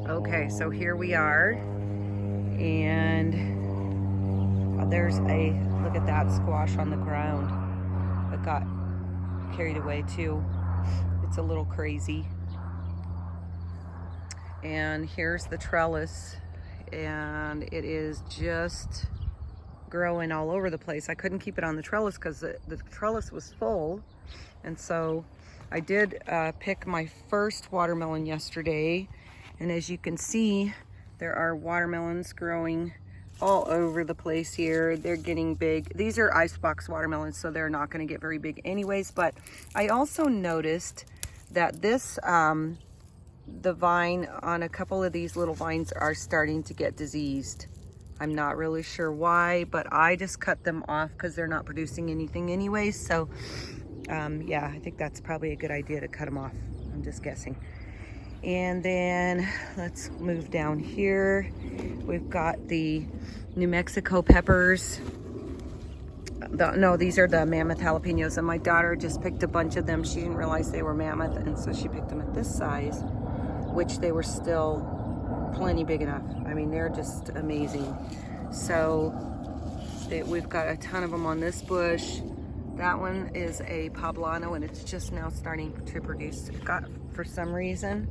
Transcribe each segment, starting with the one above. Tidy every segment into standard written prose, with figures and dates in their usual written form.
Okay, so here we are, and there's look at that squash on the ground. It got carried away too. It's a little crazy. And here's the trellis, and it is just growing all over the place. I couldn't keep it on the trellis because the trellis was full, and so I did pick my first watermelon yesterday, and as you can see, there are watermelons growing all over the place here. They're getting big. These are icebox watermelons, so they're not going to get very big anyways. But I also noticed that this the vine on a couple of these little vines are starting to get diseased. I'm not really sure why, but I just cut them off because they're not producing anything anyways. So yeah, I think that's probably a good idea to cut them off. I'm just guessing. And then let's move down here. We've got the New Mexico peppers. No, these are the mammoth jalapenos, and my daughter just picked a bunch of them. She didn't realize they were mammoth, and so she picked them at this size, which they were still plenty big enough. I mean, they're just amazing. So we've got a ton of them on this bush. That one is a poblano, and it's just now starting to produce. It got, for some reason,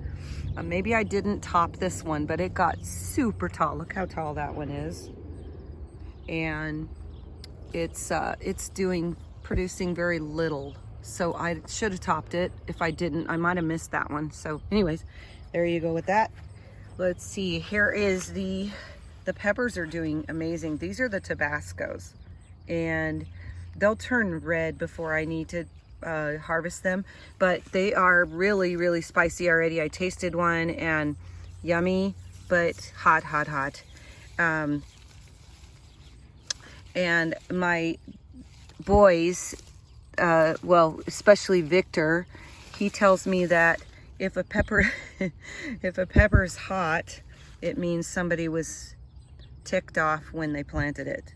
maybe I didn't top this one, but it got super tall. Look how tall that one is. And it's producing very little. So I should have topped it. If I didn't, I might have missed that one. So anyways, there you go with that. Let's see, here is the peppers are doing amazing. These are the Tabascos, and they'll turn red before I need to harvest them, but they are really, really spicy already. I tasted one and yummy, but hot, hot, hot. And my boys, well, especially Victor, he tells me that if a pepper is hot, it means somebody was ticked off when they planted it.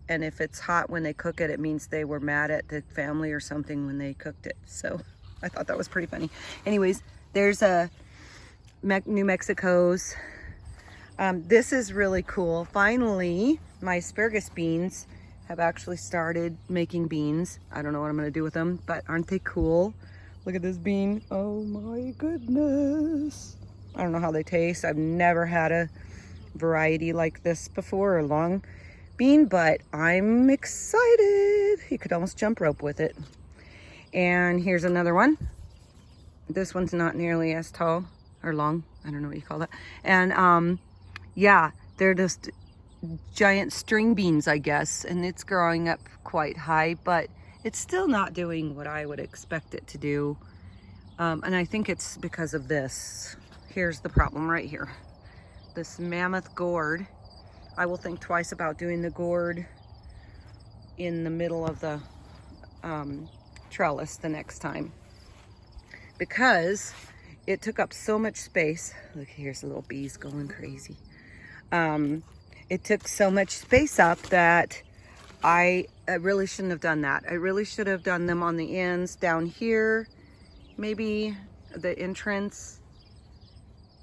And if it's hot when they cook it, it means they were mad at the family or something when they cooked it. So I thought that was pretty funny. Anyways, there's New Mexico's. This is really cool. Finally, my asparagus beans have actually started making beans. I don't know what I'm gonna do with them, but aren't they cool? Look at this bean. Oh my goodness. I don't know how they taste. I've never had a variety like this before, or long bean, but I'm excited. You could almost jump rope with it. And here's another one. This one's not nearly as tall or long. I don't know what you call that. And yeah, they're just giant string beans, I guess, and it's growing up quite high, but it's still not doing what I would expect it to do. And I think it's because of this. Here's the problem right here. This mammoth gourd. I will think twice about doing the gourd in the middle of the trellis the next time, because it took up so much space. Look, here's the little bees going crazy. It took so much space up that I really shouldn't have done that. I really should have done them on the ends down here, maybe the entrance.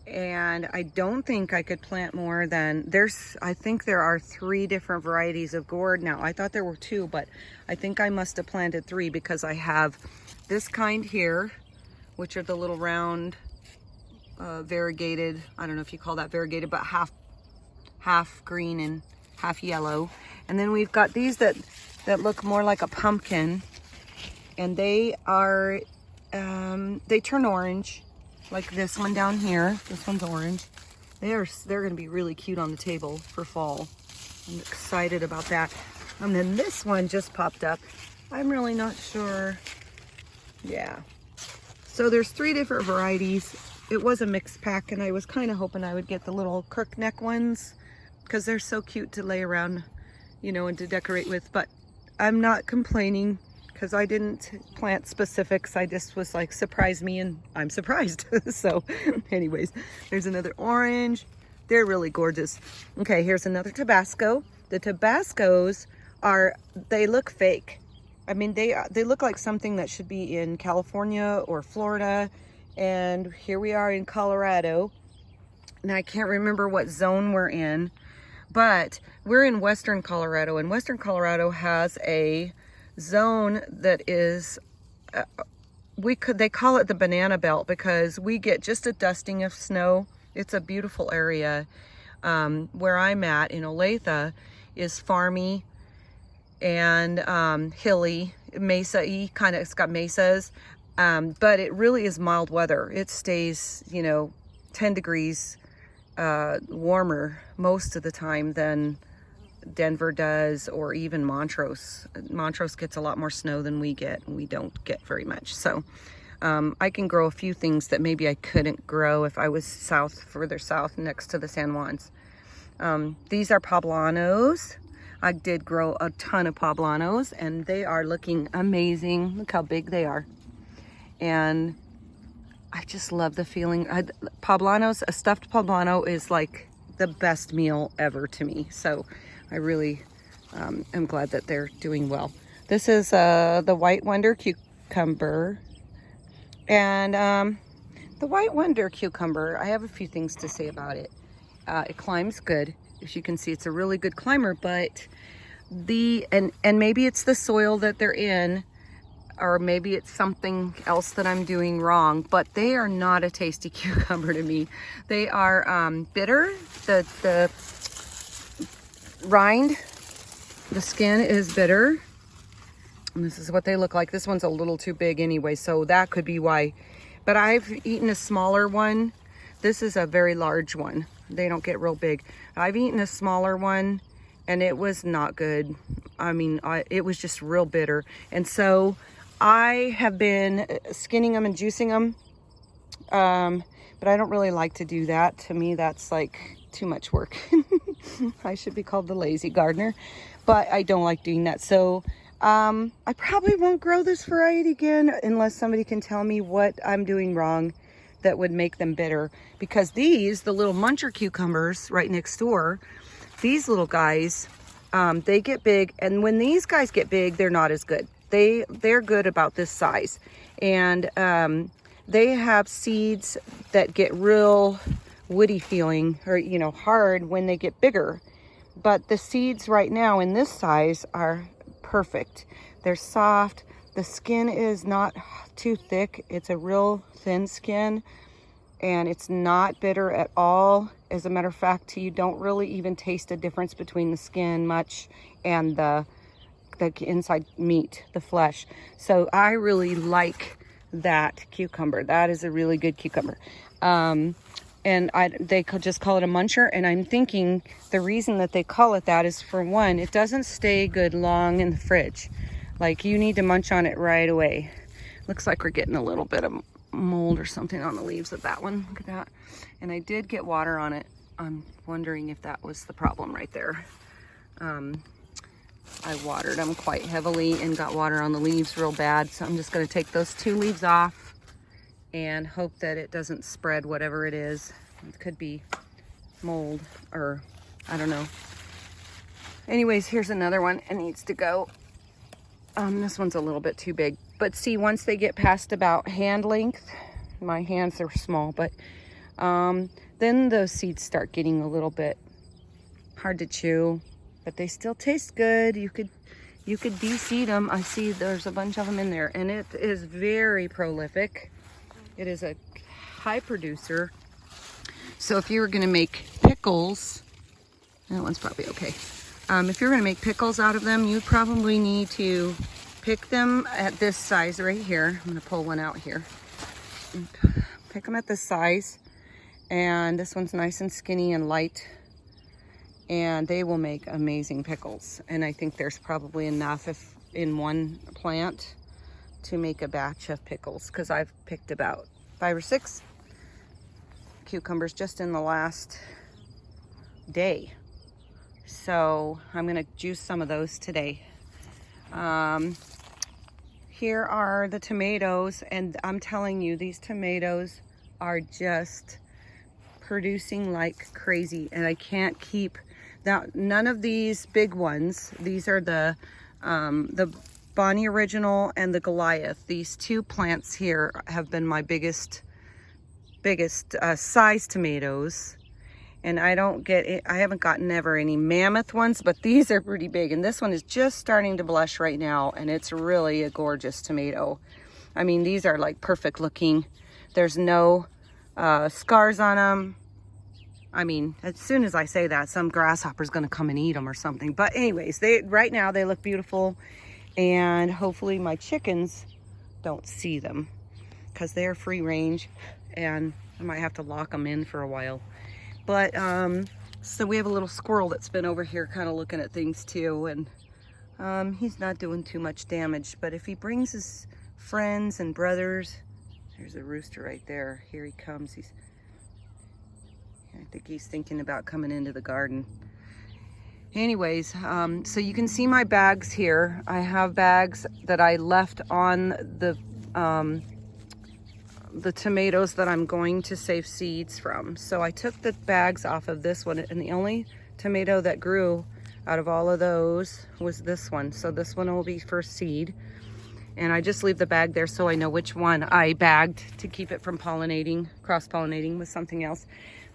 And I don't think I could plant more than, I think there are 3 different varieties of gourd now. I thought there were 2, but I think I must have planted 3, because I have this kind here, which are the little round variegated, I don't know if you call that variegated, but half green and half yellow. And then we've got these that look more like a pumpkin, and they are they turn orange, like this one down here. This one's orange. They're gonna be really cute on the table for fall. I'm excited about that. And then this one just popped up. I'm really not sure. Yeah. So there's 3 different varieties. It was a mixed pack, and I was kind of hoping I would get the little crook neck ones, because they're so cute to lay around, you know, and to decorate with. But I'm not complaining, because I didn't plant specifics. I just was like, surprise me, and I'm surprised. So anyways, there's another orange. They're really gorgeous. Okay, here's another Tabasco. The Tabascos they look fake. I mean, they look like something that should be in California or Florida. And here we are in Colorado. Now I can't remember what zone we're in, but we're in Western Colorado, and Western Colorado has a zone that is, they call it the banana belt because we get just a dusting of snow. It's a beautiful area. Where I'm at in Olathe is farmy and hilly, mesa-y, kind of, it's got mesas, but it really is mild weather. It stays, you know, 10 degrees warmer most of the time than Denver does, or even Montrose. Montrose gets a lot more snow than we get, and we don't get very much. So I can grow a few things that maybe I couldn't grow if I was further south next to the San Juans. These are poblanos. I did grow a ton of poblanos, and they are looking amazing. Look how big they are. And I just love the feeling. Poblanos, a stuffed poblano is like the best meal ever to me. So I really am glad that they're doing well. This is the White Wonder cucumber. And the White Wonder cucumber, I have a few things to say about it. It climbs good. As you can see, it's a really good climber, but and maybe it's the soil that they're in, or maybe it's something else that I'm doing wrong, but they are not a tasty cucumber to me. They are bitter. The rind, the skin is bitter. And this is what they look like. This one's a little too big anyway, so that could be why. But I've eaten a smaller one. This is a very large one. They don't get real big. I've eaten a smaller one, and it was not good. I mean, it was just real bitter. And so I have been skinning them and juicing them, but I don't really like to do that. To me, that's like too much work. I should be called the lazy gardener, but I don't like doing that. So I probably won't grow this variety again unless somebody can tell me what I'm doing wrong that would make them bitter. Because these, the little muncher cucumbers right next door, these little guys, they get big, and when these guys get big, they're not as good. They're good about this size, and they have seeds that get real woody feeling, or you know, hard when they get bigger. But the seeds right now in this size are perfect. They're soft. The skin is not too thick. It's a real thin skin, and it's not bitter at all. As a matter of fact, you don't really even taste a difference between the skin much and the inside meat, the flesh. So I really like that cucumber. That is a really good cucumber. And they could just call it a muncher, and I'm thinking the reason that they call it that is, for one, it doesn't stay good long in the fridge. Like, you need to munch on it right away. Looks like we're getting a little bit of mold or something on the leaves of that one. Look at that. And I did get water on it. I'm wondering if that was the problem right there. I watered them quite heavily and got water on the leaves real bad. So I'm just going to take those 2 leaves off and hope that it doesn't spread whatever it is. It could be mold, or I don't know. Anyways, here's another one. It needs to go. This one's a little bit too big. But see, once they get past about hand length, my hands are small, but then those seeds start getting a little bit hard to chew, but they still taste good. You could de-seed them. I see there's a bunch of them in there, and it is very prolific. It is a high producer. So if you were gonna make pickles, that one's probably okay. If you're gonna make pickles out of them, you probably need to pick them at this size right here. I'm gonna pull one out here. Pick them at this size, and this one's nice and skinny and light, and they will make amazing pickles. And I think there's probably enough if in one plant to make a batch of pickles, because I've picked about 5 or 6 cucumbers just in the last day. So I'm gonna juice some of those today. Here are the tomatoes, and I'm telling you, these tomatoes are just producing like crazy, and I can't keep. Now, none of these big ones, these are the Bonnie Original and the Goliath. These 2 plants here have been my biggest size tomatoes. And I don't get it, I haven't gotten ever any mammoth ones, but these are pretty big. And this one is just starting to blush right now, and it's really a gorgeous tomato. I mean, these are like perfect looking. There's no scars on them. I mean, as soon as I say that, some grasshopper's gonna come and eat them or something. But anyways, right now they look beautiful, and hopefully my chickens don't see them because they're free range, and I might have to lock them in for a while. But so we have a little squirrel that's been over here kind of looking at things too, and he's not doing too much damage. But if he brings his friends and brothers, there's a rooster right there. Here he comes. I think he's thinking about coming into the garden. Anyways, so you can see my bags here. I have bags that I left on the tomatoes that I'm going to save seeds from. So I took the bags off of this one, and the only tomato that grew out of all of those was this one. So this one will be first seed. And I just leave the bag there so I know which one I bagged to keep it from pollinating, cross-pollinating with something else.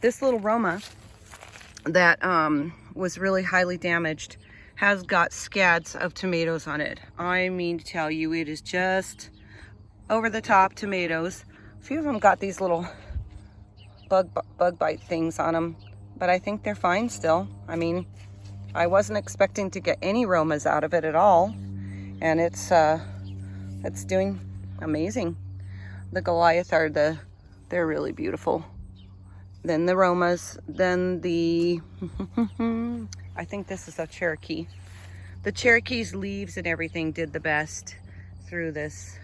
This little Roma that was really highly damaged has got scads of tomatoes on it. I mean to tell you, it is just over the top tomatoes. A few of them got these little bug bite things on them, but I think they're fine still. I mean, I wasn't expecting to get any Romas out of it at all, and it's doing amazing. The Goliath are they're really beautiful. Then the Romas, then the, I think this is a Cherokee. The Cherokee's leaves and everything did the best through this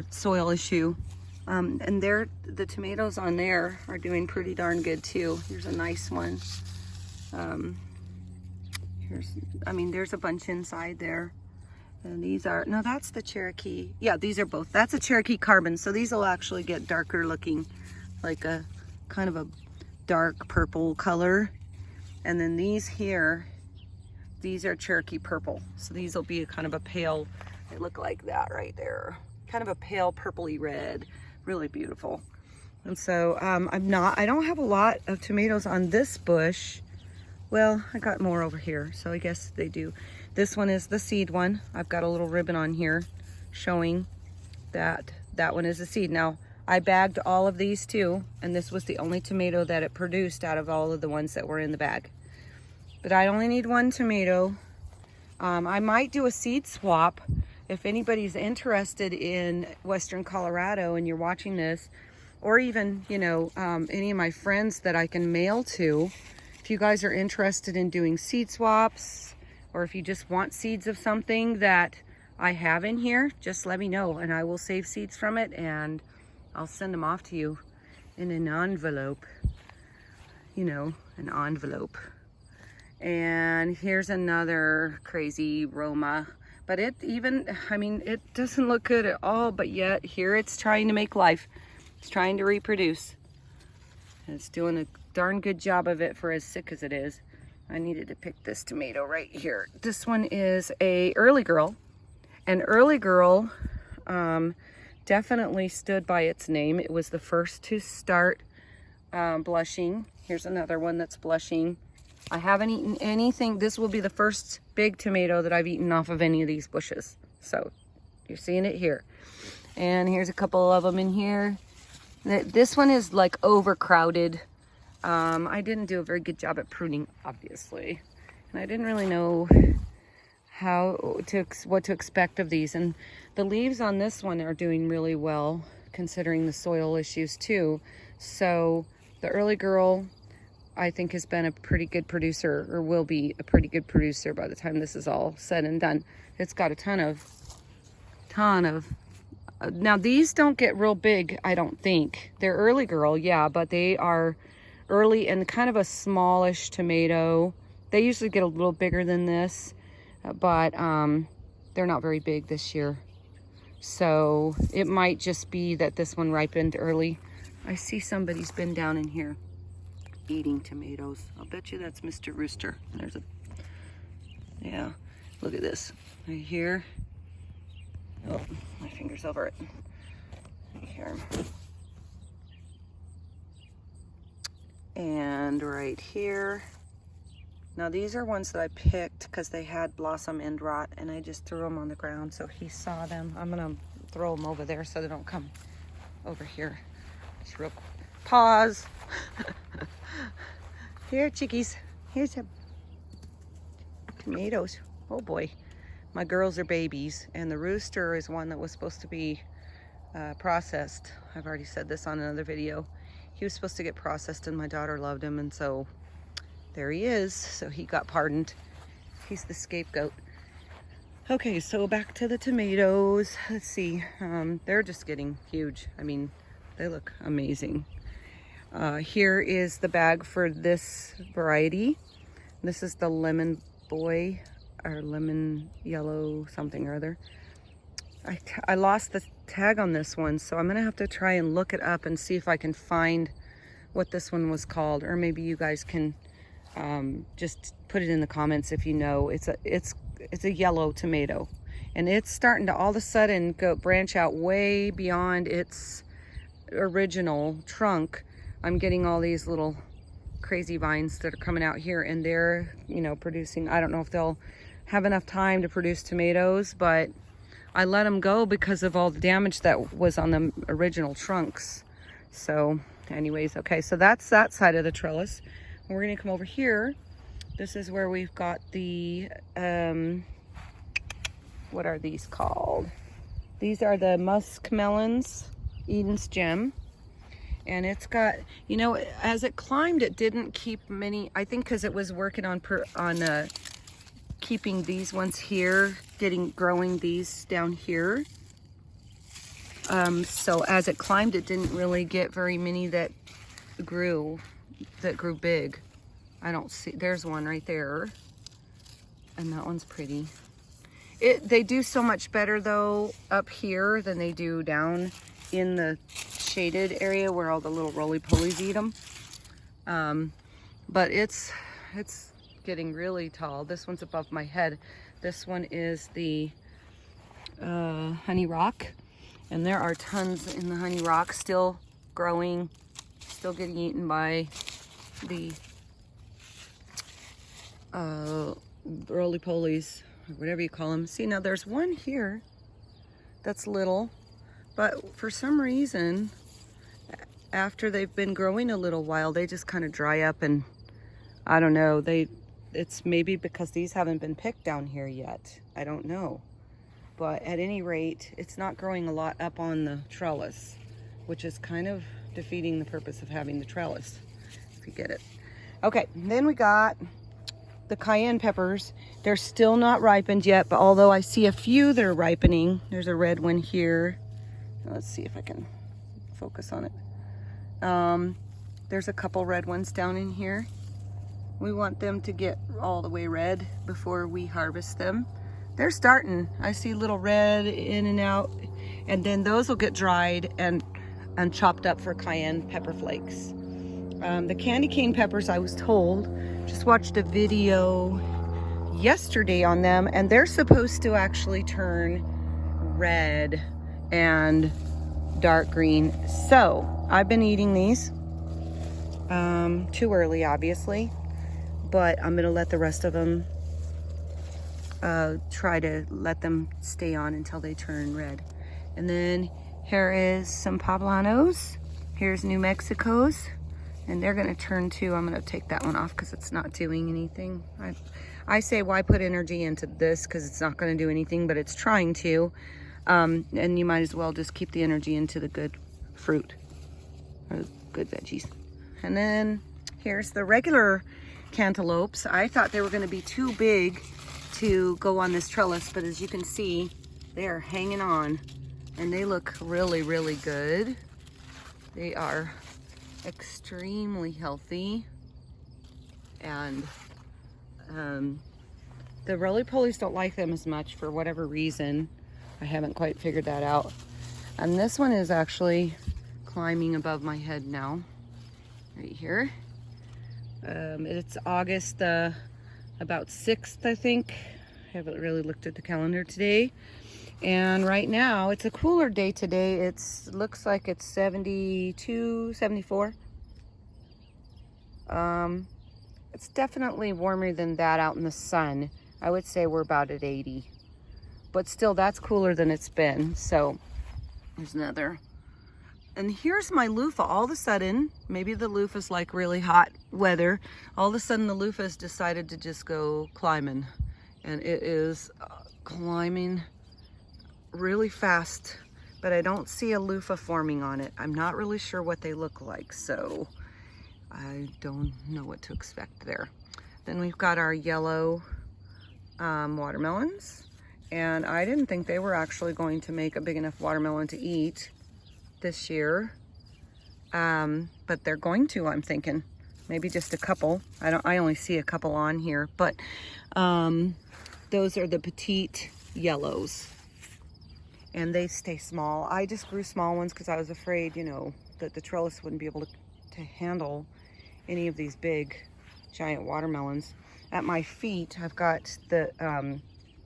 soil issue. And the tomatoes on there are doing pretty darn good too. Here's a nice one. There's a bunch inside there. And these are, no, that's the Cherokee. Yeah, these are both. That's a Cherokee Carbon. So these will actually get darker looking, like a kind of a dark purple color. And then these here, these are Cherokee Purple. So these will be a kind of a pale, they look like that right there. Kind of a pale purpley red, really beautiful. And so I don't have a lot of tomatoes on this bush. Well, I got more over here, so I guess they do. This one is the seed one. I've got a little ribbon on here showing that that one is a seed. Now, I bagged all of these too, and this was the only tomato that it produced out of all of the ones that were in the bag. But I only need one tomato. I might do a seed swap. If anybody's interested in Western Colorado and you're watching this, or even, you know, any of my friends that I can mail to, if you guys are interested in doing seed swaps, or if you just want seeds of something that I have in here, just let me know and I will save seeds from it and I'll send them off to you in an envelope, you know, an envelope. And here's another crazy Roma, but it doesn't look good at all, but yet here it's trying to make life. It's trying to reproduce. And it's doing a darn good job of it for as sick as it is. I needed to pick this tomato right here. This one is a early girl. An early girl definitely stood by its name. It was the first to start blushing. Here's another one that's blushing. I haven't eaten anything. This will be the first big tomato that I've eaten off of any of these bushes. So you're seeing it here. And here's a couple of them in here. This one is like overcrowded. I didn't do a very good job at pruning, obviously. And I didn't really know what to expect of these. And the leaves on this one are doing really well, considering the soil issues too. So the early girl, I think, has been a pretty good producer, or will be a pretty good producer by the time this is all said and done. It's got a ton of, now these don't get real big, I don't think. They're early girl, yeah, but they are early and kind of a smallish tomato. They usually get a little bigger than this, but they're not very big this year. So it might just be that this one ripened early. I see somebody's been down in here eating tomatoes. I'll bet you that's Mr. Rooster. Yeah, look at this right here. Oh, my finger's over it. Here. And right here. Now these are ones that I picked because they had blossom end rot, and I just threw them on the ground so he saw them. I'm gonna throw them over there so they don't come over here. Just real quick. Pause. Here, chickies. Here's some tomatoes. Oh boy. My girls are babies, and the rooster is one that was supposed to be processed. I've already said this on another video. He was supposed to get processed, and my daughter loved him, and so there he is. So he got pardoned. He's the scapegoat. Okay, so back to the tomatoes. Let's see. They're just getting huge. I mean, they look amazing. Here is the bag for this variety. This is the lemon boy, or lemon yellow something or other. I lost the tag on this one, so I'm gonna have to try and look it up and see if I can find what this one was called, or maybe you guys can just put it in the comments if you know. It's a yellow tomato, and it's starting to all of a sudden branch out way beyond its original trunk. I'm getting all these little crazy vines that are coming out here, and they're, you know, producing. I don't know if they'll have enough time to produce tomatoes, but I let them go because of all the damage that was on the original trunks. So anyways, okay, so that's that side of the trellis. We're gonna come over here. This is where we've got the what are these called? These are the musk melons, Eden's Gem. And it's got, you know, as it climbed, it didn't keep many, I think because it was working on keeping these ones here, growing these down here. So as it climbed, it didn't really get very many that grew big. I don't see, there's one right there. And that one's pretty. They do so much better though up here than they do down in the shaded area where all the little roly-polies eat them. But it's getting really tall. This one's above my head. This one is the honey rock, and there are tons in the honey rock still growing, still getting eaten by the roly-polies, or whatever you call them. See, now there's one here that's little, but for some reason, after they've been growing a little while, they just kind of dry up, and I don't know, it's maybe because these haven't been picked down here yet. I don't know. But at any rate, it's not growing a lot up on the trellis, which is kind of defeating the purpose of having the trellis, if you get it. Okay, then we got the cayenne peppers. They're still not ripened yet, but although I see a few that are ripening. There's a red one here. Let's see if I can focus on it. There's a couple red ones down in here. We want them to get all the way red before we harvest them. They're starting. I see little red in and out, and then those will get dried and chopped up for cayenne pepper flakes. The candy cane peppers, I was told, just watched a video yesterday on them, and they're supposed to actually turn red and dark green. So I've been eating these too early, obviously, but I'm gonna let the rest of them try to let them stay on until they turn red. And then here is some poblanos. Here's New Mexico's, and they're gonna turn too. I'm gonna take that one off because it's not doing anything. I say, why put energy into this, because it's not gonna do anything, but it's trying to. And you might as well just keep the energy into the good fruit, or good veggies. And then here's the regular cantaloupes. I thought they were gonna be too big to go on this trellis, but as you can see, they are hanging on, and they look really, really good. They are extremely healthy, and the roly-polies don't like them as much for whatever reason. I haven't quite figured that out. And this one is actually climbing above my head now, right here. It's August about 6th, I think. I haven't really looked at the calendar today. And right now, it's a cooler day today. It looks like it's 72, 74. It's definitely warmer than that out in the sun. I would say we're about at 80. But still, that's cooler than it's been. So there's another. And here's my loofah. All of a sudden, maybe the loofah's like really hot weather. All of a sudden, the loofah's decided to just go climbing. And it is climbing really fast. But I don't see a loofah forming on it. I'm not really sure what they look like. So I don't know what to expect there. Then we've got our yellow watermelons. And I didn't think they were actually going to make a big enough watermelon to eat this year, but they're going to, I'm thinking. Maybe just a couple. I only see a couple on here, but those are the petite yellows, and they stay small. I just grew small ones because I was afraid, you know, that the trellis wouldn't be able to handle any of these big giant watermelons. At my feet, I've got the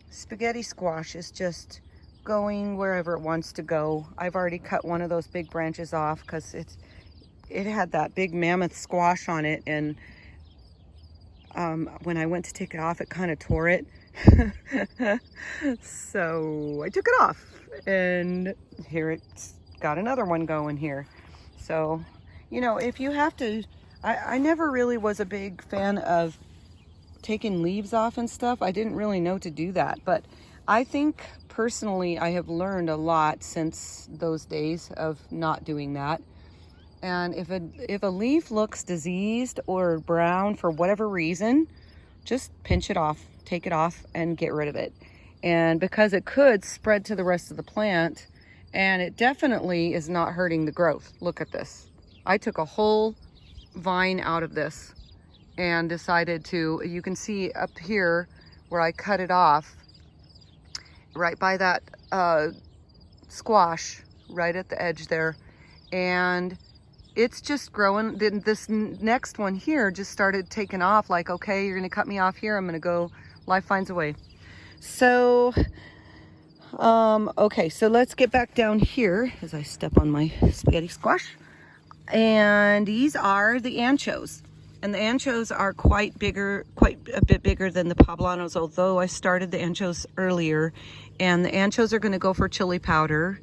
spaghetti squash is just going wherever it wants to go. I've already cut one of those big branches off because it had that big mammoth squash on it, and when I went to take it off, it kind of tore it. So I took it off, and here it's got another one going here. So, you know, if you have to, I never really was a big fan of taking leaves off and stuff. I didn't really know to do that, but I think personally I have learned a lot since those days of not doing that. And if a leaf looks diseased or brown for whatever reason, just pinch it off, take it off, and get rid of it. And because it could spread to the rest of the plant, and it definitely is not hurting the growth. Look at this. I took a whole vine out of this and decided to, you can see up here where I cut it off, right by that squash, right at the edge there. And it's just growing. Then this next one here just started taking off, like, okay, you're gonna cut me off here, I'm gonna go, life finds a way. So, okay, so let's get back down here as I step on my spaghetti squash. And these are the anchos. And the anchos are quite a bit bigger than the poblanos, although I started the anchos earlier. And the anchos are gonna go for chili powder.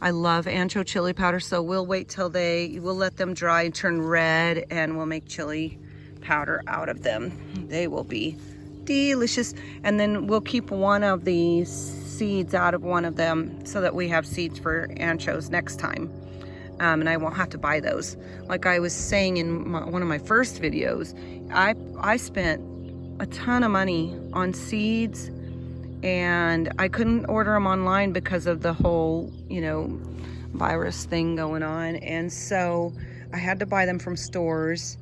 I love ancho chili powder, so we'll wait till we'll let them dry and turn red, and we'll make chili powder out of them. They will be delicious. And then we'll keep one of the seeds out of one of them so that we have seeds for anchos next time. And I won't have to buy those. Like I was saying in one of my first videos, I spent a ton of money on seeds, and I couldn't order them online because of the whole, you know, virus thing going on. And so I had to buy them from stores,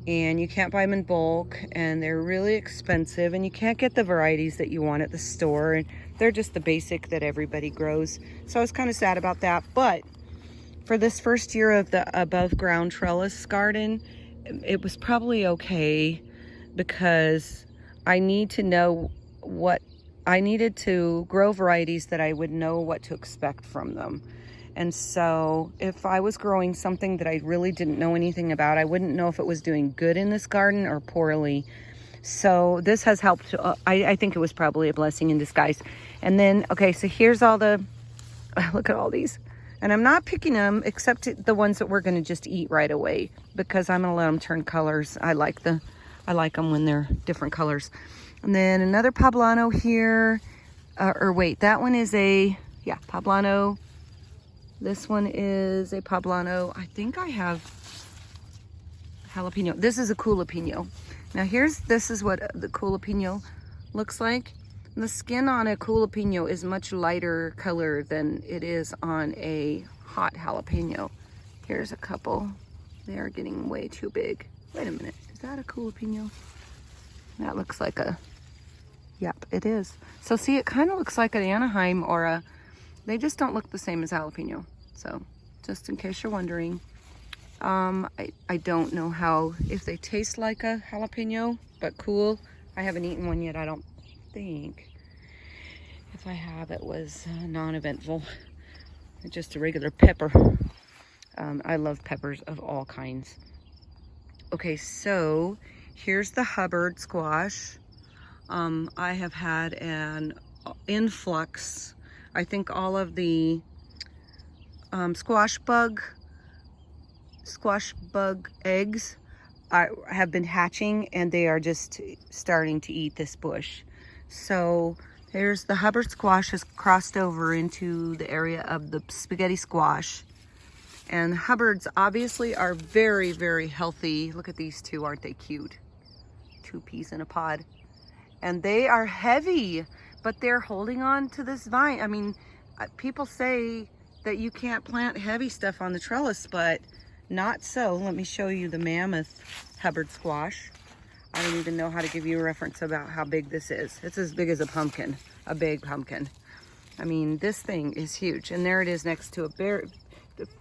and you can't buy them in bulk, and they're really expensive, and you can't get the varieties that you want at the store. And they're just the basic that everybody grows. So I was kind of sad about that. But for this first year of the above ground trellis garden, it was probably okay, because I need to know what I needed to grow varieties that I would know what to expect from them. And so if I was growing something that I really didn't know anything about, I wouldn't know if it was doing good in this garden or poorly. So this has helped. I think it was probably a blessing in disguise. And then, okay, so here's all the, look at all these. And I'm not picking them except the ones that we're going to just eat right away, because I'm going to let them turn colors. I like them when they're different colors. And then another poblano here. Or wait, that one is a, yeah, poblano. This one is a poblano. I think I have jalapeno. This is a jalapeno. Now this is what the jalapeno looks like. The skin on a jalapeno is much lighter color than it is on a hot jalapeno. Here's a couple. They are getting way too big. Wait a minute, is that a jalapeno? That looks like a, yep, it is. So see, it kind of looks like an Anaheim or a, they just don't look the same as jalapeno. So just in case you're wondering, I don't know if they taste like a jalapeno, but cool. I haven't eaten one yet, I don't think. If I have, it was non-eventful. Just a regular pepper. I love peppers of all kinds. Okay, so here's the Hubbard squash. I have had an influx. I think all of the squash bug eggs have been hatching, and they are just starting to eat this bush. So here's the Hubbard squash has crossed over into the area of the spaghetti squash. And Hubbards obviously are very, very healthy. Look at these two, aren't they cute? 2 peas in a pod. And they are heavy, but they're holding on to this vine. I mean, people say that you can't plant heavy stuff on the trellis, but not so. Let me show you the mammoth Hubbard squash. I don't even know how to give you a reference about how big this is. It's as big as a pumpkin, a big pumpkin. I mean, this thing is huge. And there it is next to a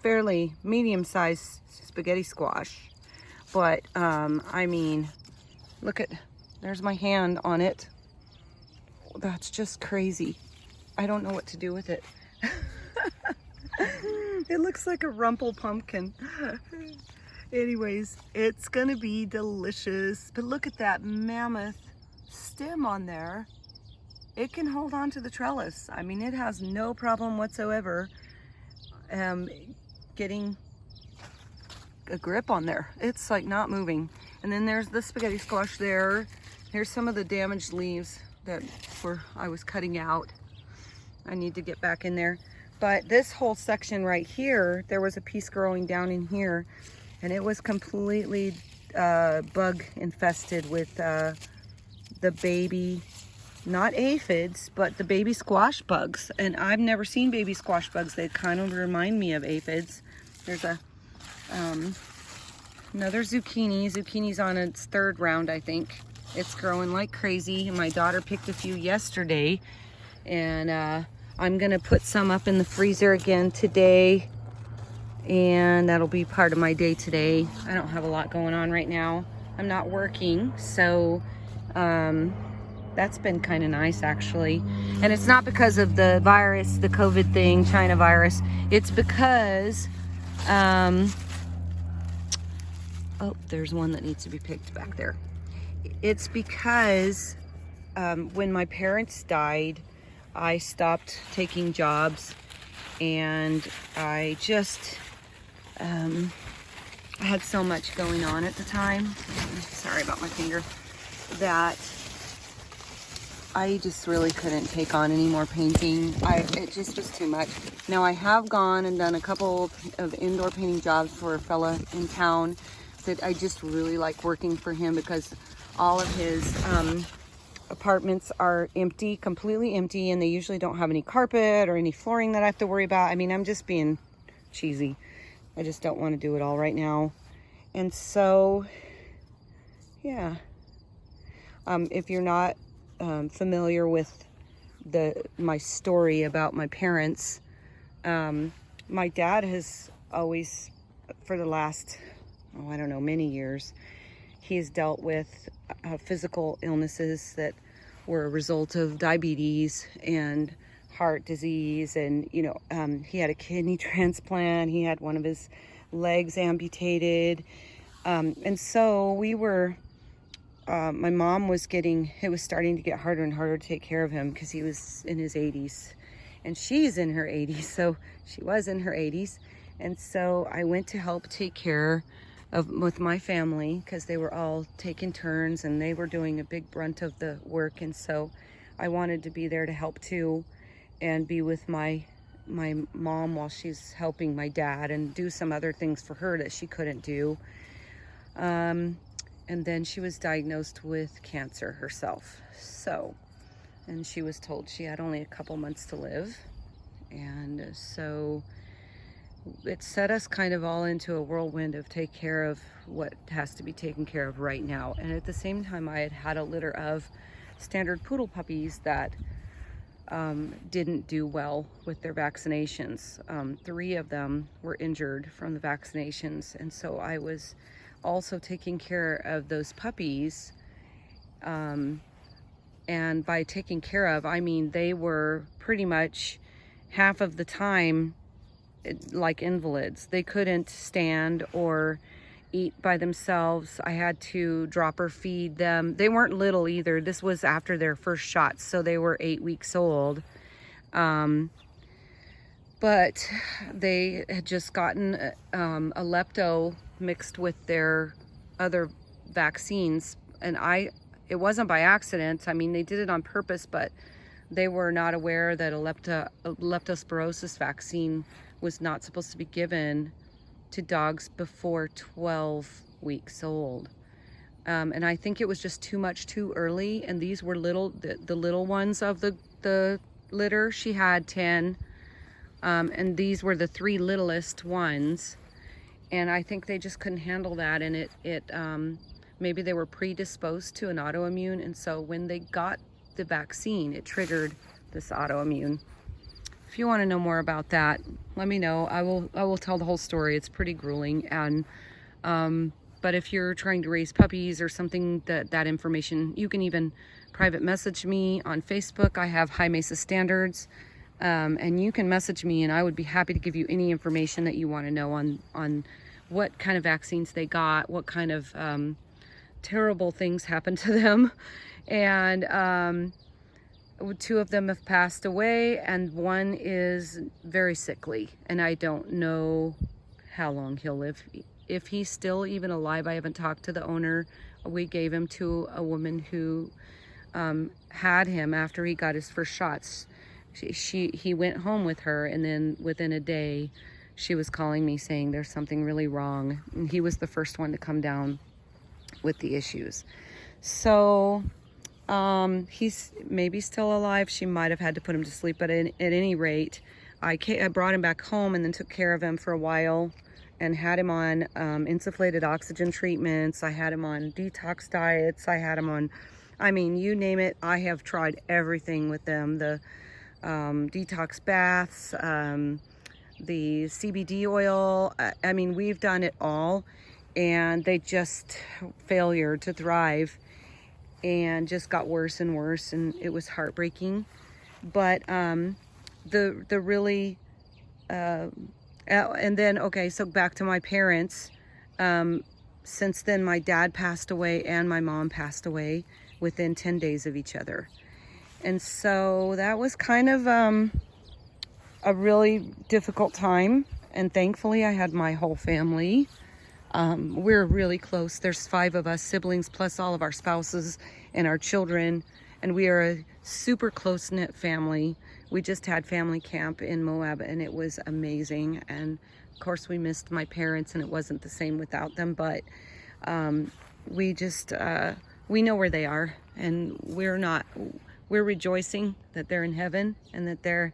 fairly medium-sized spaghetti squash. But, I mean, look at, there's my hand on it. That's just crazy. I don't know what to do with it. It looks like a rumple pumpkin. Anyways, it's gonna be delicious. But look at that mammoth stem on there. It can hold on to the trellis. I mean, it has no problem whatsoever getting a grip on there. It's like not moving. And then there's the spaghetti squash there. Here's some of the damaged leaves that I was cutting out. I need to get back in there. But this whole section right here, there was a piece growing down in here, and it was completely bug infested with the baby, not aphids, but the baby squash bugs. And I've never seen baby squash bugs. They kind of remind me of aphids. There's a another zucchini. Zucchini's on its 3rd round, I think. It's growing like crazy. My daughter picked a few yesterday, and I'm gonna put some up in the freezer again today, and that'll be part of my day today. I don't have a lot going on right now. I'm not working, so that's been kind of nice actually. And it's not because of the virus, the COVID thing, China virus. It's because oh, there's one that needs to be picked back there. It's because when my parents died, I stopped taking jobs, and I just I had so much going on at the time. Sorry about my finger. That I just really couldn't take on any more painting. It just was too much. Now I have gone and done a couple of indoor painting jobs for a fella in town that I just really like working for him, because all of his apartments are empty, completely empty, and they usually don't have any carpet or any flooring that I have to worry about. I mean, I'm just being cheesy. I just don't want to do it all right now. And so, yeah. If you're not familiar with my story about my parents, my dad has always, for the last, I don't know, many years, he's dealt with physical illnesses that were a result of diabetes and heart disease. And, you know, he had a kidney transplant. He had one of his legs amputated. And so we were, my mom was it was starting to get harder and harder to take care of him, because he was in his 80s and she's in her 80s. So she was in her 80s. And so I went to help take care with my family, because they were all taking turns and they were doing a big brunt of the work. And so I wanted to be there to help too, and be with my mom while she's helping my dad, and do some other things for her that she couldn't do. And then she was diagnosed with cancer herself. And she was told she had only a couple months to live. And so it set us kind of all into a whirlwind of take care of what has to be taken care of right now. And at the same time, I had a litter of standard poodle puppies that didn't do well with their vaccinations. 3 of them were injured from the vaccinations. And so I was also taking care of those puppies. And by taking care of, I mean they were pretty much half of the time like invalids. They couldn't stand or eat by themselves. I had to drop or feed them. They weren't little either. This was after their first shots, so they were 8 weeks old. But they had just gotten a lepto mixed with their other vaccines, and it wasn't by accident. I mean, they did it on purpose, but they were not aware that a leptospirosis vaccine was not supposed to be given to dogs before 12 weeks old. And I think it was just too much too early, and these were the little ones of the litter. She had 10. And these were the 3 littlest ones, and I think they just couldn't handle that, and maybe they were predisposed to an autoimmune, and so when they got the vaccine, it triggered this autoimmune. If you want to know more about that, let me know. I will tell the whole story. It's pretty grueling, and but if you're trying to raise puppies or something, that information, you can even private message me on Facebook. I have High Mesa Standards. And you can message me, and I would be happy to give you any information that you want to know on what kind of vaccines they got, what kind of terrible things happened to them. And 2 of them have passed away, and 1 is very sickly, and I don't know how long he'll live. If he's still even alive, I haven't talked to the owner. We gave him to a woman who had him after he got his first shots. He went home with her, and then within a day she was calling me saying there's something really wrong, and he was the first one to come down with the issues. So he's maybe still alive. She might have had to put him to sleep, but at any rate, I brought him back home and then took care of him for a while and had him on insufflated oxygen treatments. I had him on detox diets. I had him on, I mean, you name it. I have tried everything with them. The detox baths, the CBD oil. I mean, we've done it all, and they just failure to thrive, and just got worse and worse, and it was heartbreaking. But the really and then, okay, so back to my parents. Since then, my dad passed away and my mom passed away within 10 days of each other. And so that was kind of a really difficult time. And thankfully, I had my whole family. We're really close. There's 5 of us, siblings, plus all of our spouses and our children. And we are a super close-knit family. We just had family camp in Moab, and it was amazing. And of course, we missed my parents, and it wasn't the same without them. But we just, we know where they are, and we're rejoicing that they're in heaven and that they're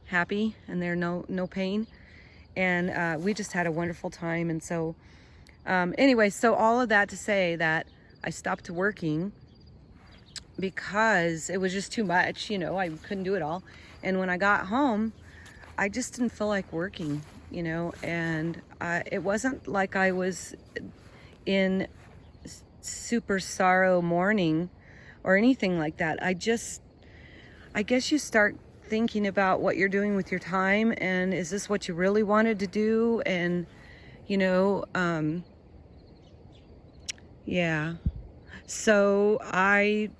happy and they're no pain. And we just had a wonderful time. And so anyway, so all of that to say that I stopped working because it was just too much, I couldn't do it all. And when I got home, I just didn't feel like working, and it wasn't like I was in super sorrow mourning or anything like that. I guess you start thinking about what you're doing with your time, and is this what you really wanted to do? And yeah, so I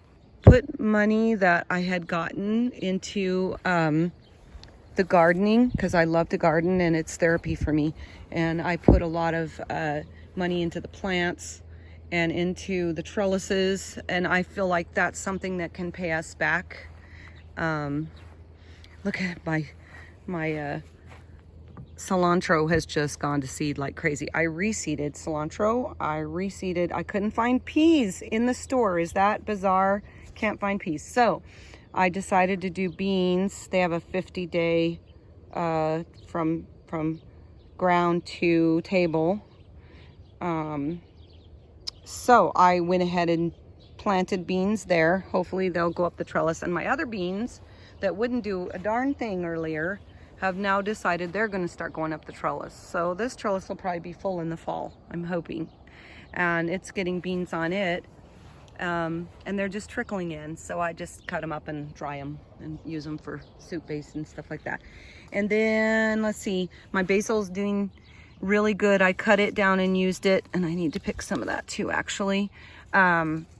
put money that I had gotten into the gardening, because I love to garden and it's therapy for me. And I put a lot of money into the plants and into the trellises, and I feel like that's something that can pay us back. Look at my cilantro has just gone to seed like crazy. I reseeded cilantro. I couldn't find peas in the store. Is that bizarre? Can't find peas. So I decided to do beans. They have a 50-day from ground to table. So I went ahead and planted beans there. Hopefully they'll go up the trellis. And my other beans that wouldn't do a darn thing earlier have now decided they're going to start going up the trellis. So this trellis will probably be full in the fall, I'm hoping. And it's getting beans on it. And they're just trickling in. So I just cut them up and dry them and use them for soup base and stuff like that. And then let's see, my basil's doing really good. I cut it down and used it, and I need to pick some of that too, actually. I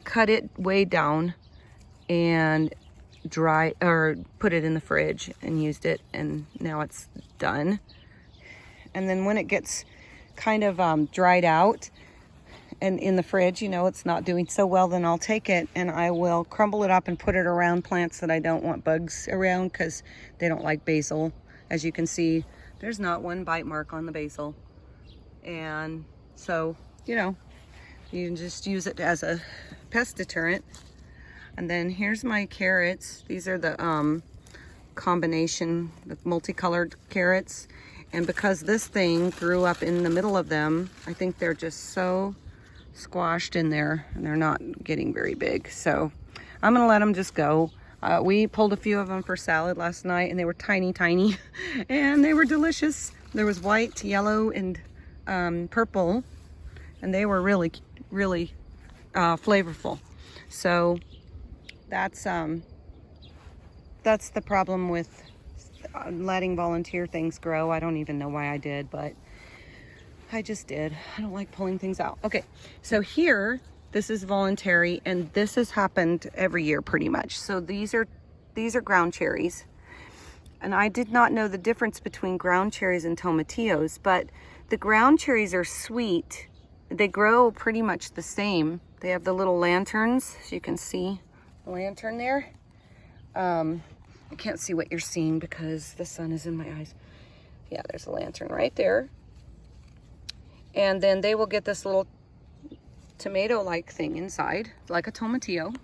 cut it way down and put it in the fridge and used it, and now it's done. And then when it gets kind of dried out and in the fridge, you know, it's not doing so well, then I'll take it and I will crumble it up and put it around plants that I don't want bugs around, because they don't like basil. As you can see, there's not one bite mark on the basil. And so, you know, you can just use it as a pest deterrent. And then here's my carrots. These are the combination, the multicolored carrots. And because this thing grew up in the middle of them, I think they're just so squashed in there and they're not getting very big. So I'm gonna let them just go. We pulled a few of them for salad last night, and they were tiny, tiny, and they were delicious. There was white, yellow, and purple, and they were really, really flavorful. So that's the problem with letting volunteer things grow. I don't even know why I did, but I just did. I don't like pulling things out. Okay, so here, this is voluntary, and this has happened every year pretty much. So these are ground cherries, and I did not know the difference between ground cherries and tomatillos, but the ground cherries are sweet. They grow pretty much the same. They have the little lanterns, as you can see the lantern there. I can't see what you're seeing because the sun is in my eyes. Yeah, there's a lantern right there. And then they will get this little tomato-like thing inside, like a tomatillo,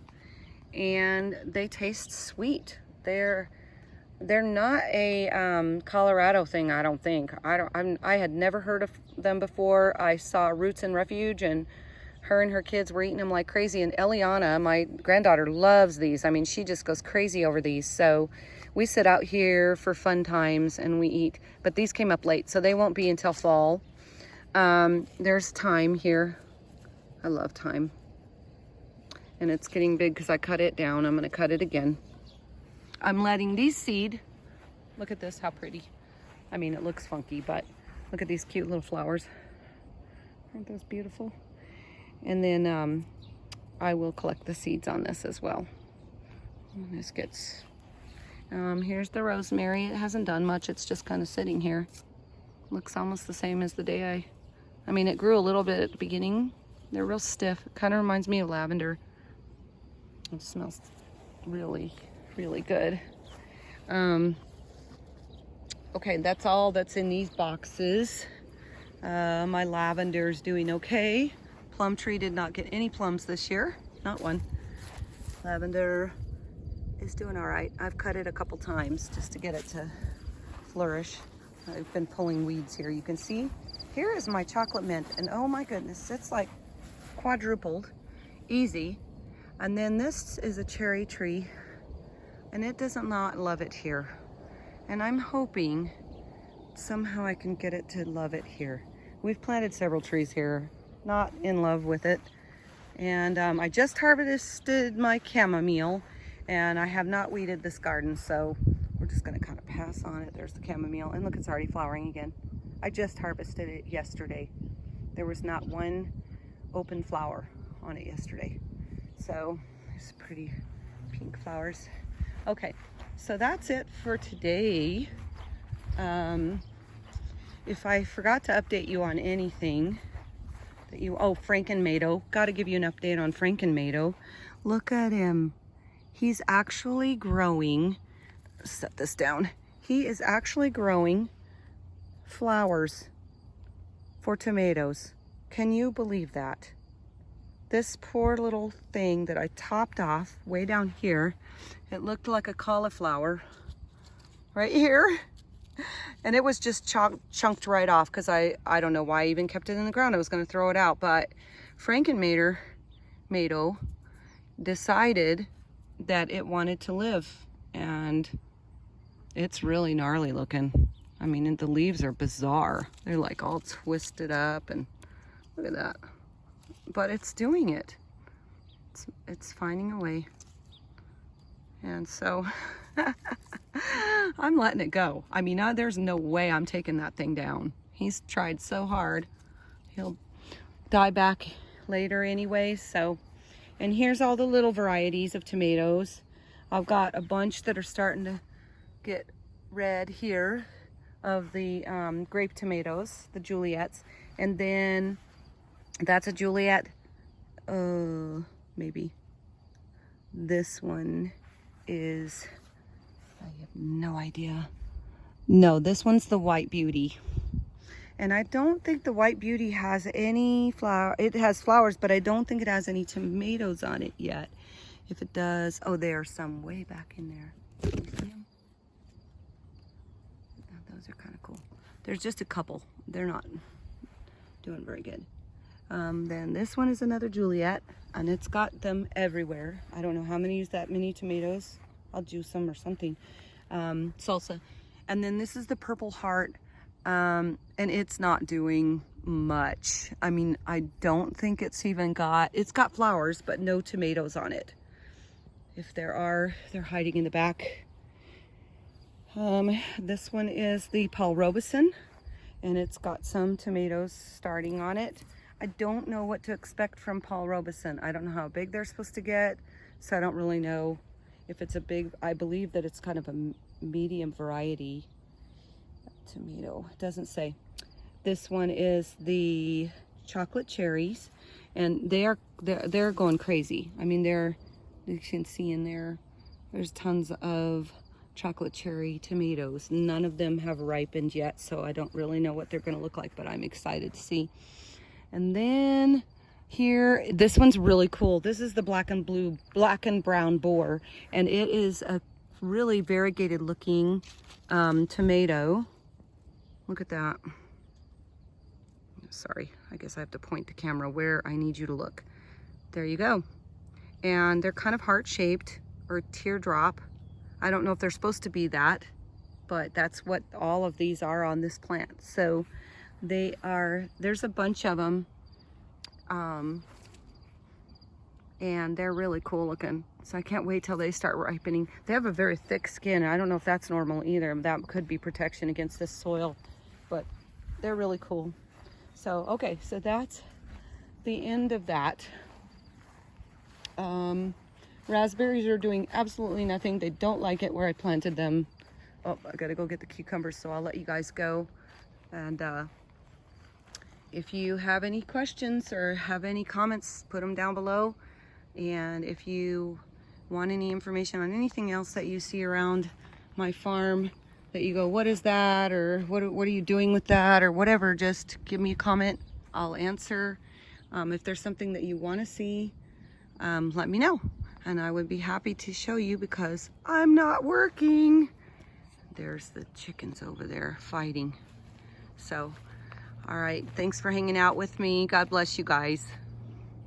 and they taste sweet. They're not a Colorado thing, I don't think. I had never heard of them before. I saw Roots and Refuge, and her and her kids were eating them like crazy. And Eliana, my granddaughter, loves these. I mean, she just goes crazy over these. So we sit out here for fun times and we eat. But these came up late, so they won't be until fall. There's thyme here. I love thyme. And it's getting big because I cut it down. I'm going to cut it again. I'm letting these seed. Look at this, how pretty. I mean, it looks funky, but look at these cute little flowers. Aren't those beautiful? And then I will collect the seeds on this as well. And this gets, here's the rosemary. It hasn't done much. It's just kind of sitting here. Looks almost the same as the day I mean, it grew a little bit at the beginning. They're real stiff. It kind of reminds me of lavender. It smells really, really good. Okay, that's all that's in these boxes. My lavender's doing okay. Plum tree did not get any plums this year. Not one. Lavender is doing all right. I've cut it a couple times just to get it to flourish. I've been pulling weeds here. You can see, here is my chocolate mint, and oh my goodness, it's like quadrupled, easy. And then this is a cherry tree, and it does not love it here. And I'm hoping somehow I can get it to love it here. We've planted several trees here, not in love with it. And I just harvested my chamomile, and I have not weeded this garden, so we're just gonna kind of pass on it. There's the chamomile, and look, it's already flowering again. I just harvested it yesterday. There was not one open flower on it yesterday. So there's pretty pink flowers. Okay, so that's it for today. If I forgot to update you on anything that Frankenmato, got to give you an update on Frankenmato. Look at him. He's actually growing. Set this down. He is actually growing flowers for tomatoes. Can you believe that? This poor little thing that I topped off way down here, it looked like a cauliflower right here. And it was just chunked right off because I don't know why I even kept it in the ground. I was going to throw it out, but Frankenmato decided that it wanted to live, and it's really gnarly looking. I mean, the leaves are bizarre. They're like all twisted up, and look at that. But it's doing it. It's finding a way. And so I'm letting it go. I mean, there's no way I'm taking that thing down. He's tried so hard. He'll die back later anyway. So, and here's all the little varieties of tomatoes. I've got a bunch that are starting to get red here of the grape tomatoes, the Juliets. And then that's a Juliet, maybe. This one is, I have no idea. No, this one's the White Beauty. And I don't think the White Beauty has any flower. It has flowers, but I don't think it has any tomatoes on it yet. If it does, oh, there are some way back in there. Can you see them? Oh, those are kind of cool. There's just a couple. They're not doing very good. Then this one is another Juliet, and it's got them everywhere. I don't know how many use that many tomatoes. I'll juice them or something. Salsa. And then this is the Purple Heart, and it's not doing much. I mean, I don't think it's got flowers, but no tomatoes on it. If there are, they're hiding in the back. This one is the Paul Robeson, and it's got some tomatoes starting on it. I don't know what to expect from Paul Robeson. I don't know how big they're supposed to get, so I don't really know if it's a big, I believe that it's kind of a medium variety tomato. It doesn't say. This one is the Chocolate Cherries, and they're going crazy. I mean, you can see in there's tons of chocolate cherry tomatoes. None of them have ripened yet, so I don't really know what they're going to look like, but I'm excited to see. And then here, this one's really cool. This is the black and brown boar, and it is a really variegated looking tomato. Look at that. Sorry, I guess I have to point the camera where I need you to look. There you go. And they're kind of heart-shaped or teardrop. I don't know if they're supposed to be that, but that's what all of these are on this plant. So there's a bunch of them, and they're really cool looking. So I can't wait till they start ripening. They have a very thick skin. I don't know if that's normal either. That could be protection against this soil, but they're really cool. So, okay, so that's the end of that. Raspberries are doing absolutely nothing. They don't like it where I planted them. Oh, I gotta go get the cucumbers, so I'll let you guys go. And if you have any questions or have any comments, put them down below. And if you want any information on anything else that you see around my farm, that you go, what is that? Or what are you doing with that? Or whatever, just give me a comment. I'll answer. If there's something that you want to see, let me know. And I would be happy to show you because I'm not working. There's the chickens over there fighting. So, all right, thanks for hanging out with me. God bless you guys.